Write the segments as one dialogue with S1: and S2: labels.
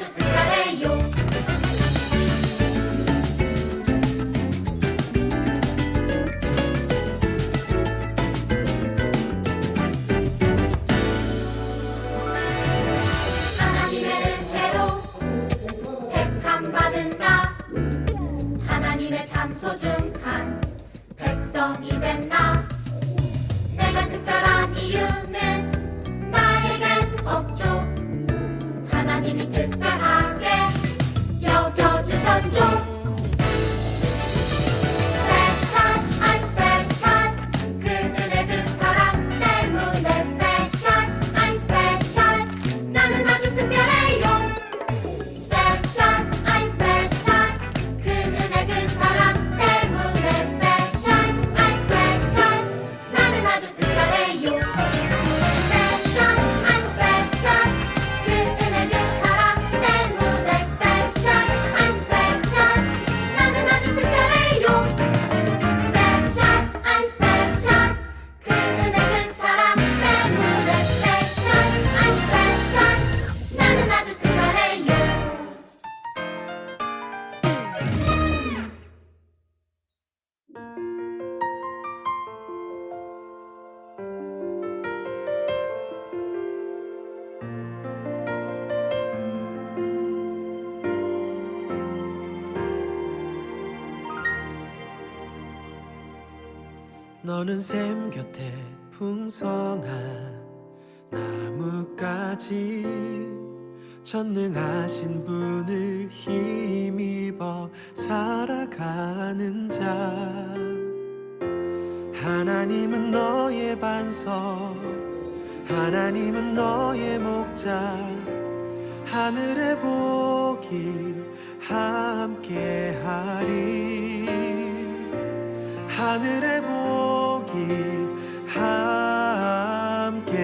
S1: 아주 특별해요. 하나님의 은혜로 택함 받은 나, 하나님의 참 소중한 백성이 된 나. 내가 특별한 이유는 나에겐 없죠. 하나님이 특별하게 여겨주셨죠. Special, I'm special. 그 은혜 그 사랑 때문에 special, I'm special. 나는 아주 특별해요. Special, I'm special. 그 은혜 그 사랑 때문에 special, I'm special. 나는 아주 특별해요. Special, I'm special. 그 은혜 그 사랑 때문에 special, I'm special. 나는 아주 특별해요. Special, I'm special. 그 은혜 그 사랑 때문에 special, I'm special. 나는 아주 특별해요.
S2: 너는 샘 곁에 풍성한 나뭇가지, 전능하신 분을 힘입어 살아가는 자. 하나님은 너의 반석, 하나님은 너의 목자. 하늘의 복이 함께하리, 하늘의 복이 함께하리.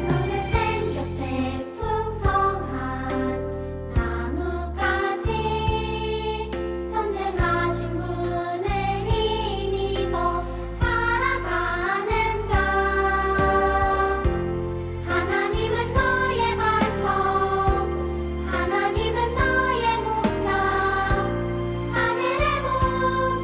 S1: 너는 샘 곁에 풍성한 나뭇가지, 전능하신 분을 힘입어 살아가는 자. 하나님은 너의 반석, 하나님은 너의 목자. 하늘의 복이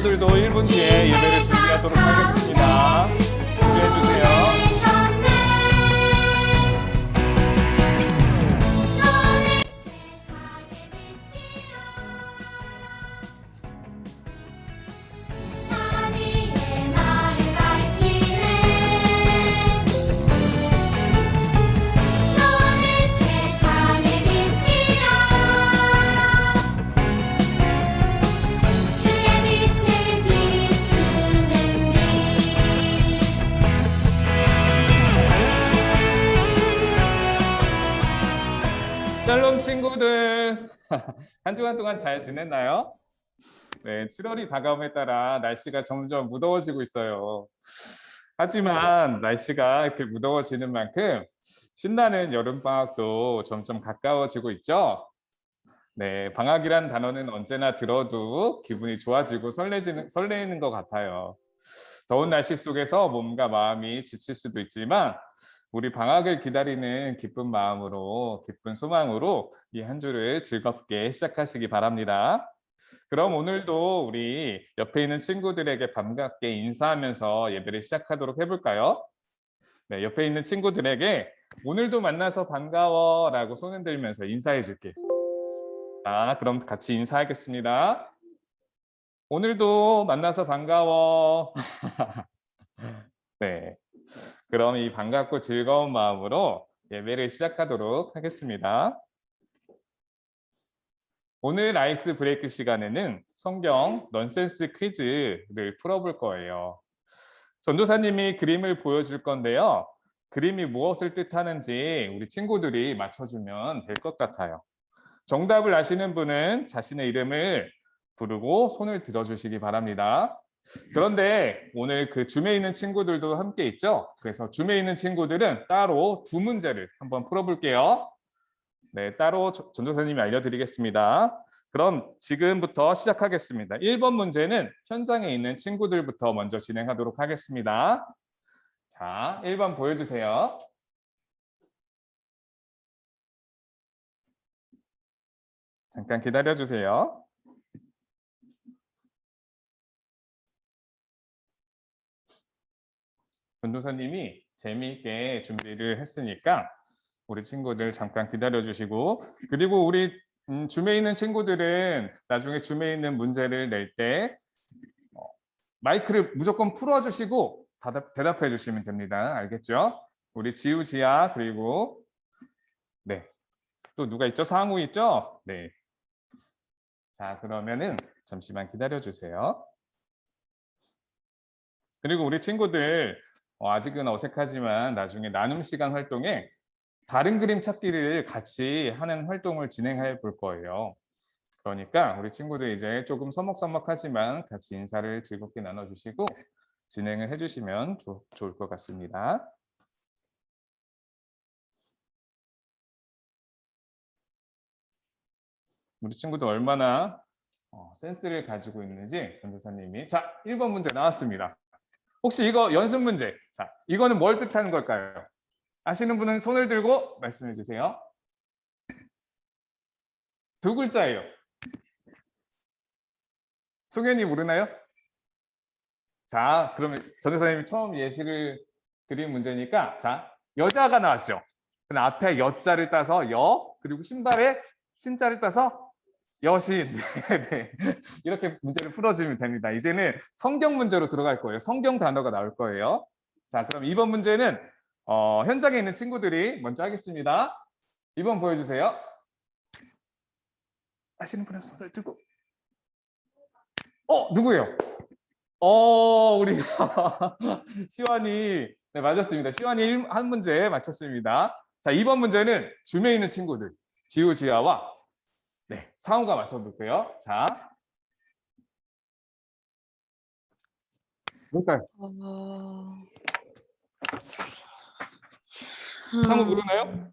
S3: 친구들도 1분 뒤에 예배를 준비하도록 하겠습니다. 준비해주세요.
S1: 산 위에 말을 밝히네 너는 세상의 빛이라 주의 빛을 비추는 빛
S3: 샬롬 친구들, 한 주간 동안 잘 지냈나요? 네, 7월이 다가옴에 따라 날씨가 점점 무더워지고 있어요. 하지만 날씨가 이렇게 무더워지는 만큼 신나는 여름방학도 점점 가까워지고 있죠? 네, 방학이란 단어는 언제나 들어도 기분이 좋아지고 설레는 것 같아요. 더운 날씨 속에서 몸과 마음이 지칠 수도 있지만 우리 방학을 기다리는 기쁜 마음으로, 기쁜 소망으로 이 한 주를 즐겁게 시작하시기 바랍니다. 그럼 오늘도 우리 옆에 있는 친구들에게 반갑게 인사하면서 예배를 시작하도록 해볼까요? 네, 옆에 있는 친구들에게 오늘도 만나서 반가워라고 손 흔들면서 인사해 줄게. 자, 그럼 같이 인사하겠습니다. 오늘도 만나서 반가워. 네, 그럼 이 반갑고 즐거운 마음으로 예배를 시작하도록 하겠습니다. 오늘 아이스 브레이크 시간에는 성경 넌센스 퀴즈를 풀어볼 거예요. 전도사님이 그림을 보여줄 건데요. 그림이 무엇을 뜻하는지 우리 친구들이 맞춰주면 될 것 같아요. 정답을 아시는 분은 자신의 이름을 부르고 손을 들어주시기 바랍니다. 그런데 오늘 그 줌에 있는 친구들도 함께 있죠? 그래서 줌에 있는 친구들은 따로 두 문제를 한번 풀어볼게요. 네, 따로 전도사님이 알려드리겠습니다. 그럼 지금부터 시작하겠습니다. 1번 문제는 현장에 있는 친구들부터 먼저 진행하도록 하겠습니다. 자, 1번 보여주세요. 잠깐 기다려주세요. 전도사님이 재미있게 준비를 했으니까 우리 친구들 잠깐 기다려주시고, 그리고 우리 줌에 있는 친구들은 나중에 줌에 있는 문제를 낼 때 마이크를 무조건 풀어주시고 대답해 주시면 됩니다. 알겠죠? 우리 지우, 지아, 그리고 네, 또 누가 있죠? 상우 있죠? 네. 자, 그러면은 잠시만 기다려주세요. 그리고 우리 친구들 아직은 어색하지만 나중에 나눔 시간 활동에 다른 그림 찾기를 같이 하는 활동을 진행해 볼 거예요. 그러니까 우리 친구들 이제 조금 서먹서먹하지만 같이 인사를 즐겁게 나눠주시고 진행을 해주시면 좋을 것 같습니다. 우리 친구들 얼마나 센스를 가지고 있는지 전도사님이. 자, 1번 문제 나왔습니다. 혹시 이거 연습 문제. 자, 이거는 뭘 뜻하는 걸까요? 아시는 분은 손을 들고 말씀해 주세요. 두 글자예요. 송현이 모르나요? 자, 그러면 전도사님이 처음 예시를 드린 문제니까, 자, 여자가 나왔죠. 그럼 앞에 여자를 따서 여, 그리고 신발에 신자를 따서 여신. 네. 이렇게 문제를 풀어주면 됩니다. 이제는 성경 문제로 들어갈 거예요. 성경 단어가 나올 거예요. 자, 그럼 2번 문제는 현장에 있는 친구들이 먼저 하겠습니다. 2번 보여주세요. 아시는 분은 손을 들고. 누구예요? 우리 시완이. 네, 맞았습니다. 시완이 한 문제 맞췄습니다. 자, 2번 문제는 줌에 있는 친구들 지우, 지아와 네, 상우가 맞춰볼게요. 자, 뭘까요? 상우 모르나요?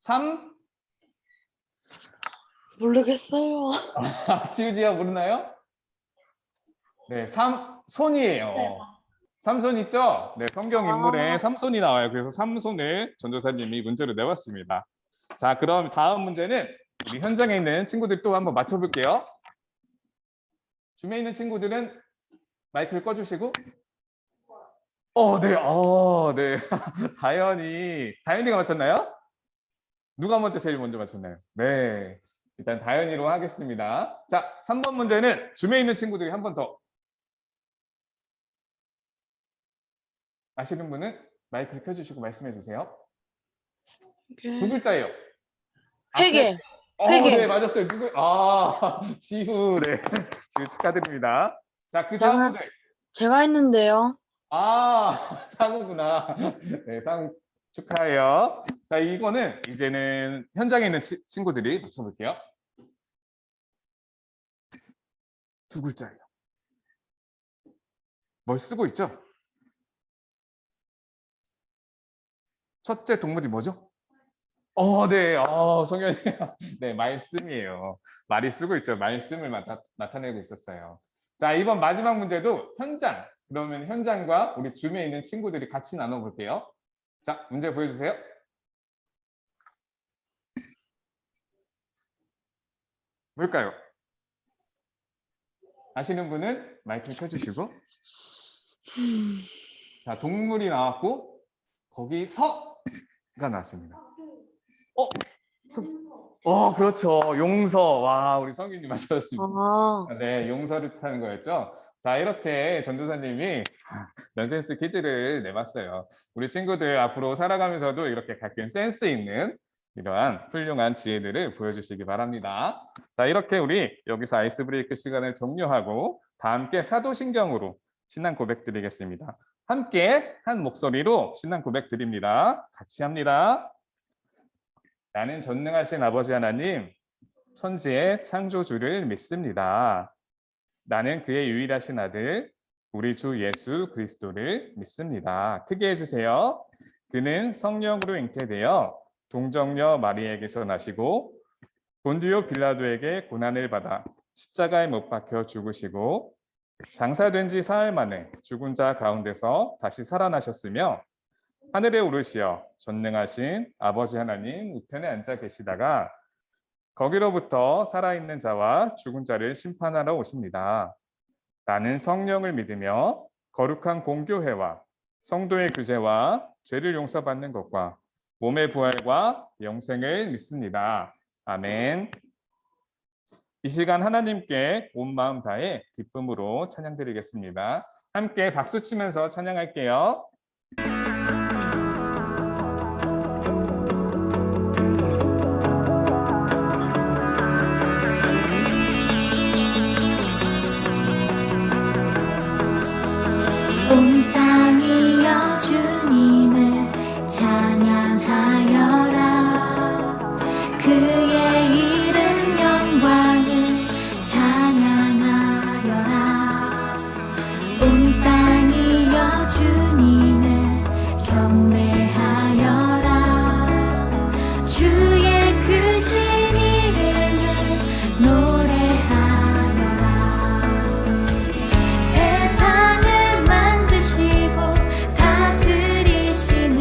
S3: 3?
S4: 모르겠어요.
S3: 지우지아 모르나요? 네, 삼손이에요.
S4: 네.
S3: 삼손 있죠? 네, 성경 인물에 삼손이 나와요. 그래서 삼손을 전도사님이 문제로 내왔습니다. 자, 그럼 다음 문제는 우리 현장에 있는 친구들 또 한번 맞춰볼게요. 줌에 있는 친구들은 마이크를 꺼주시고. 네. 네. 다현이가 맞췄나요? 누가 제일 먼저 맞췄나요? 네. 일단 다현이로 하겠습니다. 자, 3번 문제는 줌에 있는 친구들이 한 번 더. 아시는 분은 마이크를 켜주시고 말씀해 주세요. 두 글자예요.
S4: 회계.
S3: 네, 맞았어요. 지후. 네. 지후 축하드립니다. 자, 그 다음 문제.
S4: 제가 했는데요.
S3: 상우구나. 네, 상우 축하해요. 자, 이거는 이제는 현장에 있는 친구들이 맞춰볼게요. 두 글자예요. 뭘 쓰고 있죠? 첫째 동물이 뭐죠? 네. 성현이. 네, 말씀이에요. 말이 쓰고 있죠. 말씀을 나타내고 있었어요. 자, 이번 마지막 문제도 현장. 그러면 현장과 우리 줌에 있는 친구들이 같이 나눠볼게요. 자, 문제 보여주세요. 뭘까요? 아시는 분은 마이크를 켜주시고. 자, 동물이 나왔고 거기 서가 나왔습니다. 그렇죠. 용서. 와, 우리 성균님 맞췄습니다. 네, 용서를 뜻하는 거였죠. 자, 이렇게 전도사님이 넌센스 퀴즈를 내봤어요. 우리 친구들 앞으로 살아가면서도 이렇게 가끔 센스 있는 이러한 훌륭한 지혜들을 보여주시기 바랍니다. 자, 이렇게 우리 여기서 아이스 브레이크 시간을 종료하고 다 함께 사도신경으로 신앙 고백 드리겠습니다. 함께 한 목소리로 신앙 고백 드립니다. 같이 합니다. 나는 전능하신 아버지 하나님, 천지의 창조주를 믿습니다. 나는 그의 유일하신 아들, 우리 주 예수 그리스도를 믿습니다. 크게 해주세요. 그는 성령으로 잉태되어 동정녀 마리에게서 나시고 본디오 빌라도에게 고난을 받아 십자가에 못 박혀 죽으시고 장사된 지 사흘 만에 죽은 자 가운데서 다시 살아나셨으며 하늘에 오르시어 전능하신 아버지 하나님 우편에 앉아 계시다가 거기로부터 살아있는 자와 죽은 자를 심판하러 오십니다. 나는 성령을 믿으며 거룩한 공교회와 성도의 규제와 죄를 용서받는 것과 몸의 부활과 영생을 믿습니다. 아멘. 이 시간 하나님께 온 마음 다해 기쁨으로 찬양드리겠습니다. 함께 박수 치면서 찬양할게요.
S1: 온 땅이여 주님을 찬양하여라. 그의 이름 영광을 찬양하여라. 온 땅이여 주님을 경배하여라. 주의 크신 이름을 노래하여라. 세상을 만드시고 다스리시는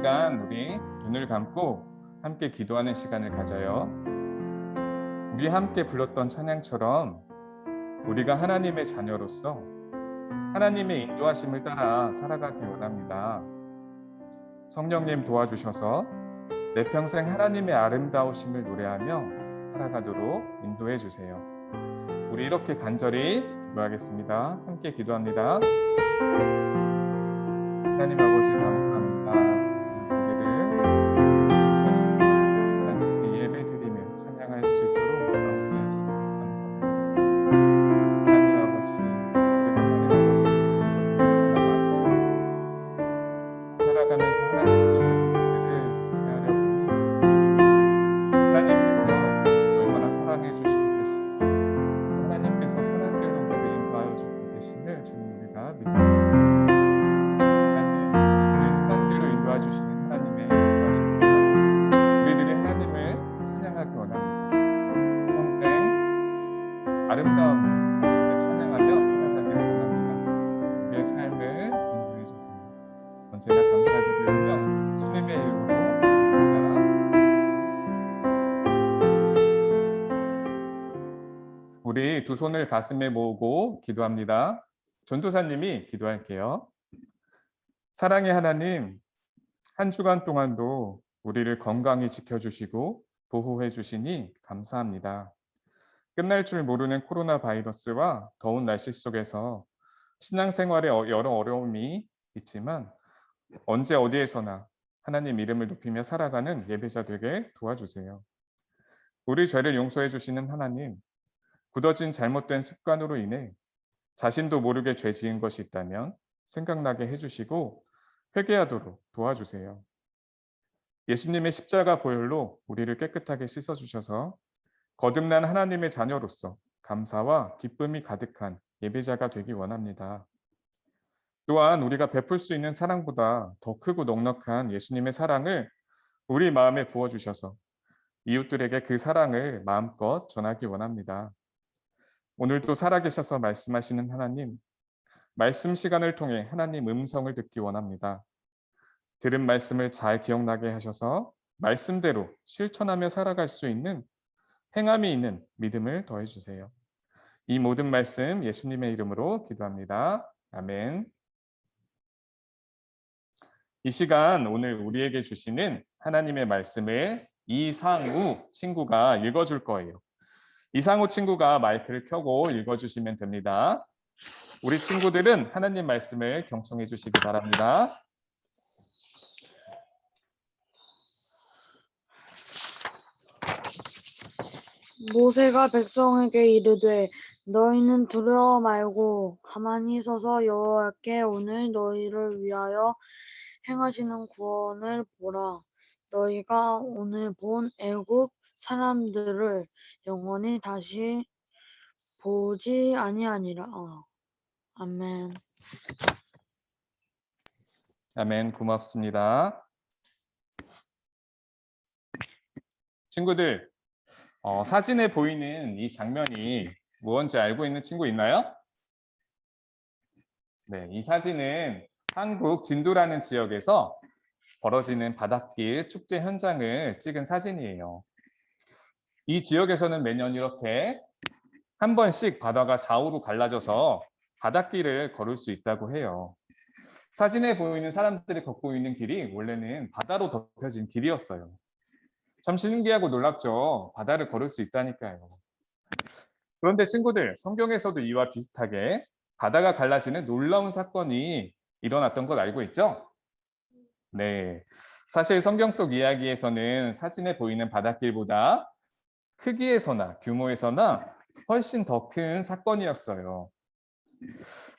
S3: 시간 우리 눈을 감고 함께 기도하는 시간을 가져요. 우리 함께 불렀던 찬양처럼 우리가 하나님의 자녀로서 하나님의 인도하심을 따라 살아가기 원합니다. 성령님 도와주셔서 내 평생 하나님의 아름다우심을 노래하며 살아가도록 인도해 주세요. 우리 이렇게 간절히 기도하겠습니다. 함께 기도합니다. 하나님 아버지 감사합니다. 우리를 하나님께 예배드리며 찬양할 수 있도록 함께 해주셔서 감사드립니다. 하나님 아버지, 살아가면서 하나님께 우리를 대하려 보니 하나님께서 얼마나 사랑해 주시고 계시고 하나님께서 선한 길로 우리를 인도하여 주고 계심을 주님 우리가 믿고 있습니다. 주시는 하나님의 인도하심과 우리들이 하나님을 찬양하기 원합니다. 평생 아름다운 하나님을 찬양하며 살아가기를 원합니다. 우리의 삶을 인도해 주세요. 언제나 감사드리며 주님의 이름으로 기도합니다. 우리 두 손을 가슴에 모으고 기도합니다. 전도사님이 기도할게요. 사랑의 하나님, 한 주간 동안도 우리를 건강히 지켜주시고 보호해 주시니 감사합니다. 끝날 줄 모르는 코로나 바이러스와 더운 날씨 속에서 신앙생활에 여러 어려움이 있지만 언제 어디에서나 하나님 이름을 높이며 살아가는 예배자 되게 도와주세요. 우리 죄를 용서해 주시는 하나님, 굳어진 잘못된 습관으로 인해 자신도 모르게 죄 지은 것이 있다면 생각나게 해주시고 회개하도록 도와주세요. 예수님의 십자가 보혈로 우리를 깨끗하게 씻어주셔서 거듭난 하나님의 자녀로서 감사와 기쁨이 가득한 예배자가 되기 원합니다. 또한 우리가 베풀 수 있는 사랑보다 더 크고 넉넉한 예수님의 사랑을 우리 마음에 부어주셔서 이웃들에게 그 사랑을 마음껏 전하기 원합니다. 오늘도 살아계셔서 말씀하시는 하나님, 말씀 시간을 통해 하나님 음성을 듣기 원합니다. 들은 말씀을 잘 기억나게 하셔서 말씀대로 실천하며 살아갈 수 있는 행함이 있는 믿음을 더해 주세요. 이 모든 말씀 예수님의 이름으로 기도합니다. 아멘. 이 시간 오늘 우리에게 주시는 하나님의 말씀을 이상우 친구가 읽어줄 거예요. 이상우 친구가 마이크를 켜고 읽어주시면 됩니다. 우리 친구들은 하나님 말씀을 경청해 주시기 바랍니다.
S4: 모세가 백성에게 이르되 너희는 두려워 말고 가만히 서서 여호와께 오늘 너희를 위하여 행하시는 구원을 보라. 너희가 오늘 본 애굽 사람들을 영원히 다시 보지 아니하니라. 아멘.
S3: 아멘. 고맙습니다. 친구들, 사진에 보이는 이 장면이 무엇인지 알고 있는 친구 있나요? 네, 이 사진은 한국 진도라는 지역에서 벌어지는 바닷길 축제 현장을 찍은 사진이에요. 이 지역에서는 매년 이렇게 한 번씩 바다가 좌우로 갈라져서 바닷길을 걸을 수 있다고 해요. 사진에 보이는 사람들이 걷고 있는 길이 원래는 바다로 덮여진 길이었어요. 참 신기하고 놀랍죠? 바다를 걸을 수 있다니까요. 그런데 친구들, 성경에서도 이와 비슷하게 바다가 갈라지는 놀라운 사건이 일어났던 걸 알고 있죠? 네, 사실 성경 속 이야기에서는 사진에 보이는 바닷길보다 크기에서나 규모에서나 훨씬 더 큰 사건이었어요.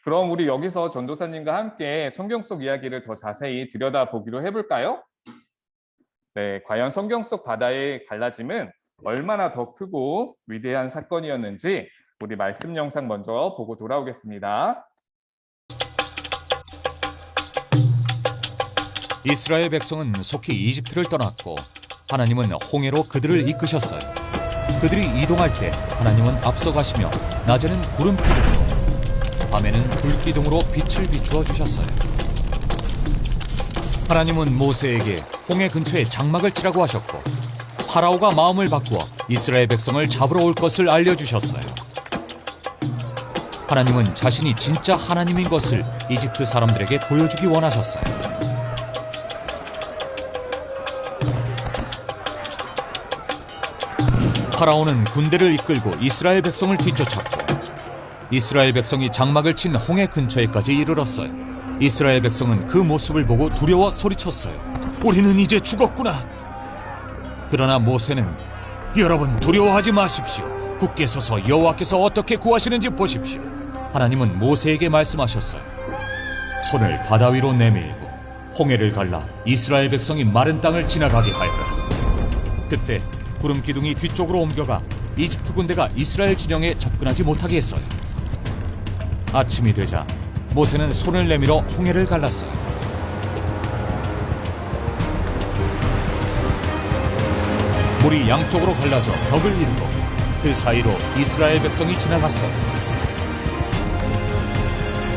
S3: 그럼 우리 여기서 전도사님과 함께 성경 속 이야기를 더 자세히 들여다보기로 해볼까요? 네, 과연 성경 속 바다의 갈라짐은 얼마나 더 크고 위대한 사건이었는지 우리 말씀 영상 먼저 보고 돌아오겠습니다.
S5: 이스라엘 백성은 속히 이집트를 떠났고 하나님은 홍해로 그들을 이끄셨어요. 그들이 이동할 때 하나님은 앞서가시며 낮에는 구름 기둥으로 밤에는 불 기둥으로 빛을 비추어 주셨어요. 하나님은 모세에게 홍해 근처에 장막을 치라고 하셨고 파라오가 마음을 바꾸어 이스라엘 백성을 잡으러 올 것을 알려주셨어요. 하나님은 자신이 진짜 하나님인 것을 이집트 사람들에게 보여주기 원하셨어요. 파라오는 군대를 이끌고 이스라엘 백성을 뒤쫓았고 이스라엘 백성이 장막을 친 홍해 근처에까지 이르렀어요. 이스라엘 백성은 그 모습을 보고 두려워 소리쳤어요. 우리는 이제 죽었구나. 그러나 모세는 여러분 두려워하지 마십시오. 굳게 서서 여호와께서 어떻게 구하시는지 보십시오. 하나님은 모세에게 말씀하셨어요. 손을 바다 위로 내밀고 홍해를 갈라 이스라엘 백성이 마른 땅을 지나가게 하여라. 그때 구름 기둥이 뒤쪽으로 옮겨가 이집트 군대가 이스라엘 진영에 접근하지 못하게 했어요. 아침이 되자 모세는 손을 내밀어 홍해를 갈랐어요. 물이 양쪽으로 갈라져 벽을 이루고 그 사이로 이스라엘 백성이 지나갔어요.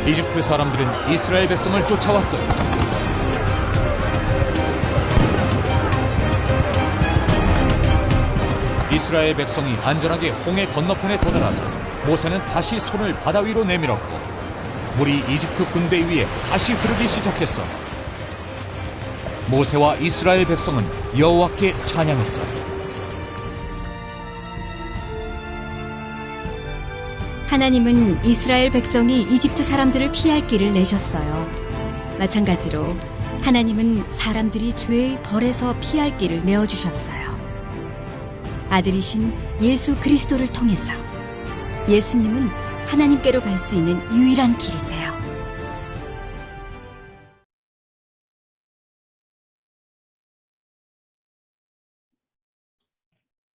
S5: 이집트 사람들은 이스라엘 백성을 쫓아왔어요. 이스라엘 백성이 안전하게 홍해 건너편에 도달하자 모세는 다시 손을 바다 위로 내밀었고 물이 이집트 군대 위에 다시 흐르기 시작했어요. 모세와 이스라엘 백성은 여호와께 찬양했어요.
S6: 하나님은 이스라엘 백성이 이집트 사람들을 피할 길을 내셨어요. 마찬가지로 하나님은 사람들이 죄의 벌에서 피할 길을 내어주셨어요. 아들이신 예수 그리스도를 통해서 예수님은 하나님께로 갈 수 있는 유일한 길이세요.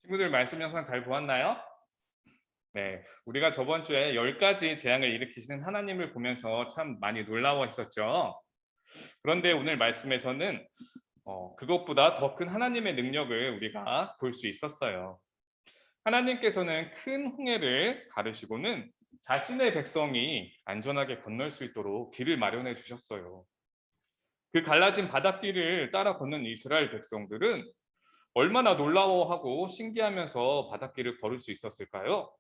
S3: 친구들 말씀 영상 잘 보았나요? 네, 우리가 저번 주에 10가지 재앙을 일으키시는 하나님을 보면서 참 많이 놀라워했었죠. 그런데 오늘 말씀에서는 그것보다 더 큰 하나님의 능력을 우리가 볼 수 있었어요. 하나님께서는 큰 홍해를 가르시고는 자신의 백성이 안전하게 건널 수 있도록 길을 마련해 주셨어요. 그 갈라진 바닷길을 따라 걷는 이스라엘 백성들은 얼마나 놀라워하고 신기하면서 바닷길을 걸을 수 있었을까요?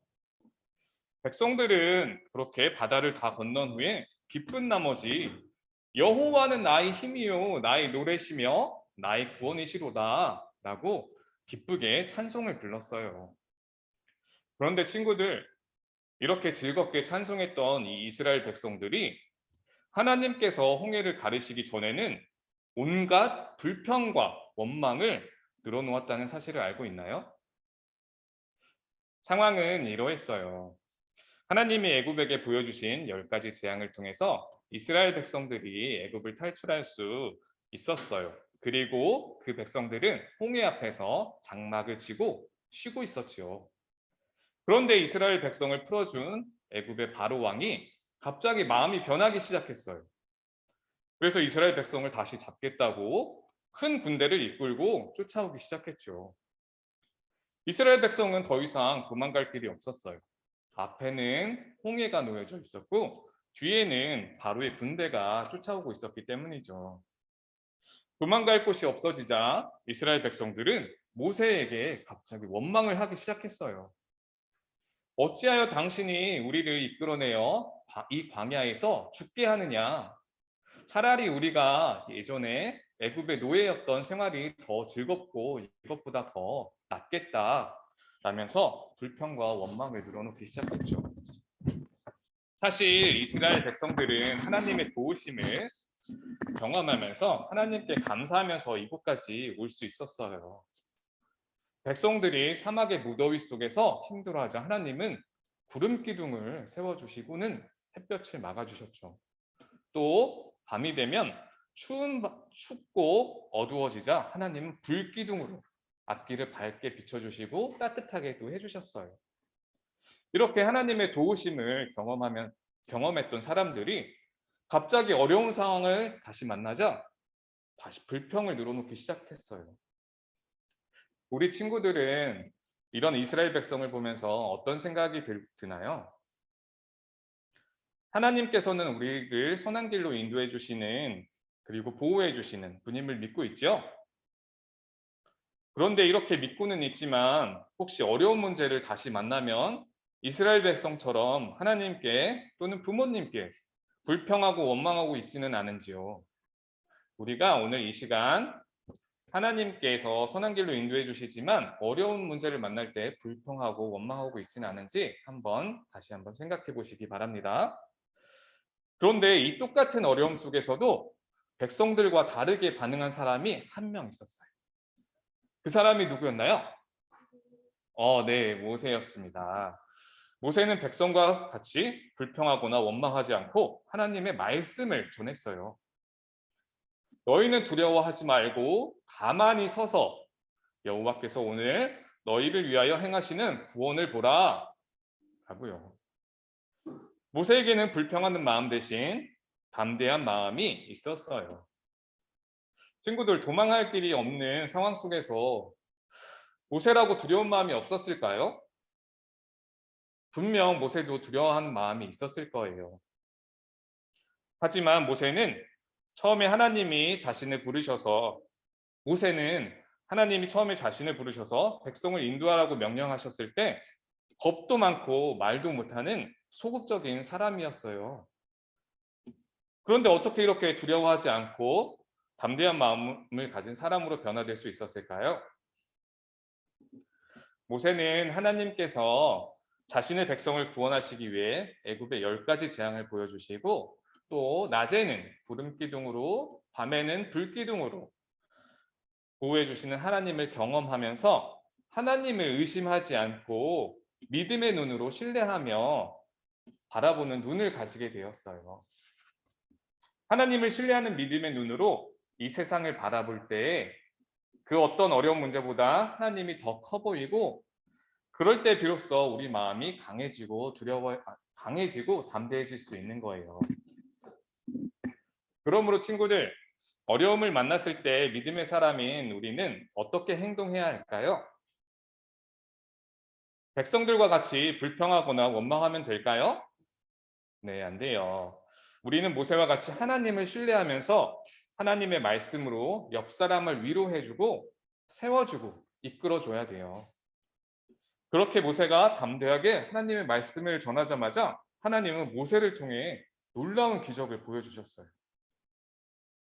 S3: 백성들은 그렇게 바다를 다 건넌 후에 기쁜 나머지 여호와는 나의 힘이요 나의 노래시며 나의 구원이시로다 라고 기쁘게 찬송을 불렀어요. 그런데 친구들, 이렇게 즐겁게 찬송했던 이 이스라엘 백성들이 하나님께서 홍해를 가르시기 전에는 온갖 불평과 원망을 늘어놓았다는 사실을 알고 있나요? 상황은 이러했어요. 하나님이 애굽에게 보여주신 10가지 재앙을 통해서 이스라엘 백성들이 애굽을 탈출할 수 있었어요. 그리고 그 백성들은 홍해 앞에서 장막을 치고 쉬고 있었지요. 그런데 이스라엘 백성을 풀어준 애굽의 바로 왕이 갑자기 마음이 변하기 시작했어요. 그래서 이스라엘 백성을 다시 잡겠다고 큰 군대를 이끌고 쫓아오기 시작했죠. 이스라엘 백성은 더 이상 도망갈 길이 없었어요. 앞에는 홍해가 놓여져 있었고 뒤에는 바로의 군대가 쫓아오고 있었기 때문이죠. 도망갈 곳이 없어지자 이스라엘 백성들은 모세에게 갑자기 원망을 하기 시작했어요. 어찌하여 당신이 우리를 이끌어내어 이 광야에서 죽게 하느냐? 차라리 우리가 예전에 애굽의 노예였던 생활이 더 즐겁고 이것보다 더 낫겠다 라면서 불평과 원망을 늘어놓기 시작했죠. 사실 이스라엘 백성들은 하나님의 도우심을 경험하면서 하나님께 감사하면서 이곳까지 올 수 있었어요. 백성들이 사막의 무더위 속에서 힘들어하자 하나님은 구름 기둥을 세워주시고는 햇볕을 막아주셨죠. 또 밤이 되면 춥고 어두워지자 하나님은 불 기둥으로 앞길을 밝게 비춰주시고 따뜻하게도 해주셨어요. 이렇게 하나님의 도우심을 경험했던 사람들이 갑자기 어려운 상황을 다시 만나자 다시 불평을 늘어놓기 시작했어요. 우리 친구들은 이런 이스라엘 백성을 보면서 어떤 생각이 드나요? 하나님께서는 우리를 선한 길로 인도해 주시는 그리고 보호해 주시는 주님을 믿고 있죠. 그런데 이렇게 믿고는 있지만 혹시 어려운 문제를 다시 만나면 이스라엘 백성처럼 하나님께 또는 부모님께 불평하고 원망하고 있지는 않은지요. 우리가 오늘 이 시간 하나님께서 선한 길로 인도해 주시지만 어려운 문제를 만날 때 불평하고 원망하고 있지는 않은지 다시 한번 생각해 보시기 바랍니다. 그런데 이 똑같은 어려움 속에서도 백성들과 다르게 반응한 사람이 한 명 있었어요. 그 사람이 누구였나요? 네, 모세였습니다. 모세는 백성과 같이 불평하거나 원망하지 않고 하나님의 말씀을 전했어요. 너희는 두려워하지 말고 가만히 서서 여호와께서 오늘 너희를 위하여 행하시는 구원을 보라 라고요. 모세에게는 불평하는 마음 대신 담대한 마음이 있었어요. 친구들, 도망할 길이 없는 상황 속에서 모세라고 두려운 마음이 없었을까요? 분명 모세도 두려워하는 마음이 있었을 거예요. 하지만 모세는 처음에 하나님이 자신을 부르셔서 백성을 인도하라고 명령하셨을 때 겁도 많고 말도 못하는 소극적인 사람이었어요. 그런데 어떻게 이렇게 두려워하지 않고 담대한 마음을 가진 사람으로 변화될 수 있었을까요? 모세는 하나님께서 자신의 백성을 구원하시기 위해 애굽의 10가지 재앙을 보여주시고 또 낮에는 구름기둥으로 밤에는 불기둥으로 보호해 주시는 하나님을 경험하면서 하나님을 의심하지 않고 믿음의 눈으로 신뢰하며 바라보는 눈을 가지게 되었어요. 하나님을 신뢰하는 믿음의 눈으로 이 세상을 바라볼 때 그 어떤 어려운 문제보다 하나님이 더 커 보이고 그럴 때 비로소 우리 마음이 강해지고 담대해질 수 있는 거예요. 그러므로 친구들, 어려움을 만났을 때 믿음의 사람인 우리는 어떻게 행동해야 할까요? 백성들과 같이 불평하거나 원망하면 될까요? 네, 안 돼요. 우리는 모세와 같이 하나님을 신뢰하면서 하나님의 말씀으로 옆 사람을 위로해주고 세워주고 이끌어줘야 돼요. 그렇게 모세가 담대하게 하나님의 말씀을 전하자마자 하나님은 모세를 통해 놀라운 기적을 보여주셨어요.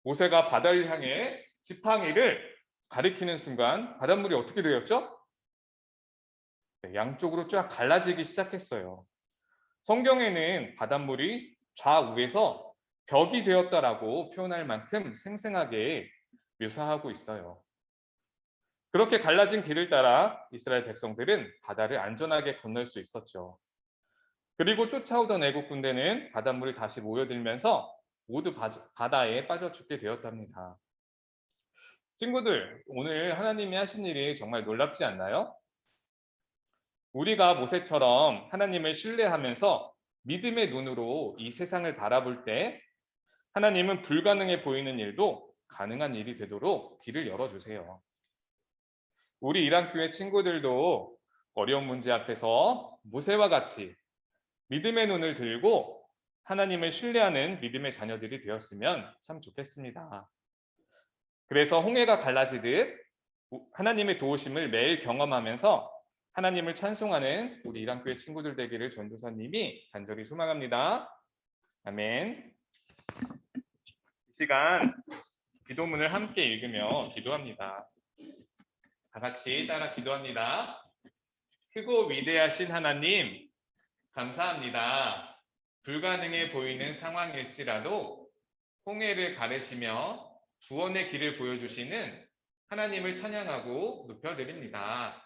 S3: 모세가 바다를 향해 지팡이를 가리키는 순간 바닷물이 어떻게 되었죠? 네, 양쪽으로 쫙 갈라지기 시작했어요. 성경에는 바닷물이 좌우에서 벽이 되었다라고 표현할 만큼 생생하게 묘사하고 있어요. 그렇게 갈라진 길을 따라 이스라엘 백성들은 바다를 안전하게 건널 수 있었죠. 그리고 쫓아오던 애국 군대는 바닷물이 다시 모여들면서 모두 바다에 빠져 죽게 되었답니다. 친구들, 오늘 하나님이 하신 일이 정말 놀랍지 않나요? 우리가 모세처럼 하나님을 신뢰하면서 믿음의 눈으로 이 세상을 바라볼 때 하나님은 불가능해 보이는 일도 가능한 일이 되도록 길을 열어주세요. 우리 이랑교회 친구들도 어려운 문제 앞에서 모세와 같이 믿음의 눈을 들고 하나님을 신뢰하는 믿음의 자녀들이 되었으면 참 좋겠습니다. 그래서 홍해가 갈라지듯 하나님의 도우심을 매일 경험하면서 하나님을 찬송하는 우리 이랑교회 친구들 되기를 전도사님이 간절히 소망합니다. 아멘. 이 시간 기도문을 함께 읽으며 기도합니다. 다 같이 따라 기도합니다. 크고 위대하신 하나님, 감사합니다. 불가능해 보이는 상황일지라도 홍해를 가르시며 구원의 길을 보여주시는 하나님을 찬양하고 높여드립니다.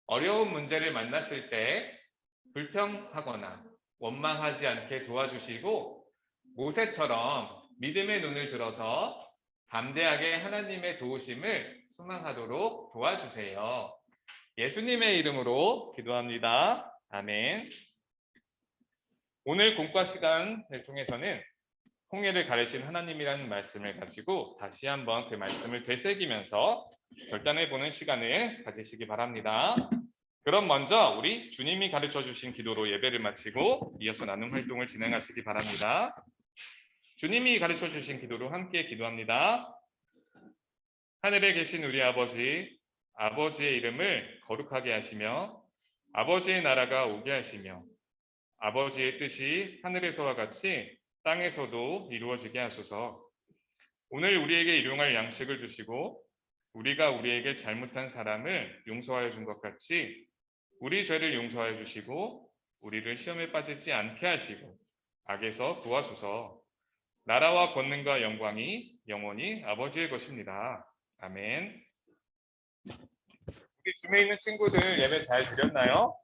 S3: 어려운 문제를 만났을 때 불평하거나 원망하지 않게 도와주시고 모세처럼 믿음의 눈을 들어서 담대하게 하나님의 도우심을 소망하도록 도와주세요. 예수님의 이름으로 기도합니다. 아멘. 오늘 공과 시간을 통해서는 홍해를 가르신 하나님이라는 말씀을 가지고 다시 한번 그 말씀을 되새기면서 결단해보는 시간을 가지시기 바랍니다. 그럼 먼저 우리 주님이 가르쳐 주신 기도로 예배를 마치고 이어서 나눔 활동을 진행하시기 바랍니다. 주님이 가르쳐 주신 기도로 함께 기도합니다. 하늘에 계신 우리 아버지, 아버지의 이름을 거룩하게 하시며 아버지의 나라가 오게 하시며 아버지의 뜻이 하늘에서와 같이 땅에서도 이루어지게 하소서. 오늘 우리에게 일용할 양식을 주시고 우리가 우리에게 잘못한 사람을 용서하여 준 것 같이 우리 죄를 용서하여 주시고 우리를 시험에 빠지지 않게 하시고 악에서 구하소서. 나라와 권능과 영광이 영원히 아버지의 것입니다. 아멘. 우리 줌에 있는 친구들 예배 잘 드렸나요?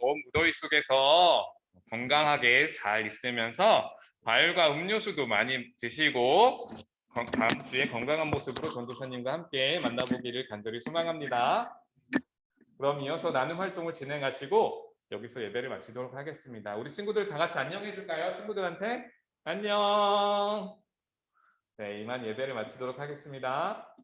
S3: 더운 무더위 속에서 건강하게 잘 있으면서 과일과 음료수도 많이 드시고 다음 주에 건강한 모습으로 전도사님과 함께 만나보기를 간절히 소망합니다. 그럼 이어서 나눔 활동을 진행하시고 여기서 예배를 마치도록 하겠습니다. 우리 친구들 다 같이 안녕해 줄까요? 친구들한테 안녕. 네, 이만 예배를 마치도록 하겠습니다.